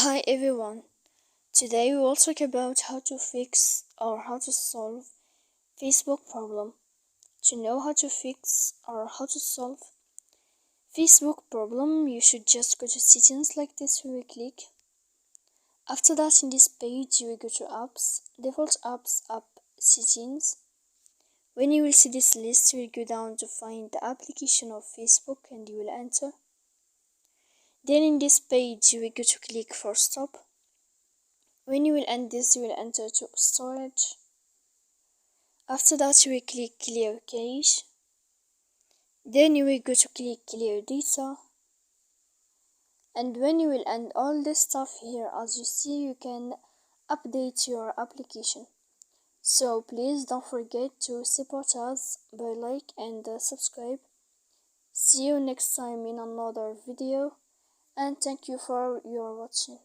Hi everyone. Today we will talk about how to fix or how to solve Facebook problem. To know how to fix or how to solve Facebook problem, you should just go to settings like this. We will click. After that, in this page, you will go to apps, default apps, app settings. When you will see this list, you will go down to find the application of Facebook and you will enter. Then in this page, you will go to click for stop. When you will end this, you will enter to storage. After that, you will click clear cache. Then you will go to click clear data. And when you will end all this stuff here, as you see, you can update your application. So please don't forget to support us by like and subscribe. See you next time in another video, and thank you for your watching.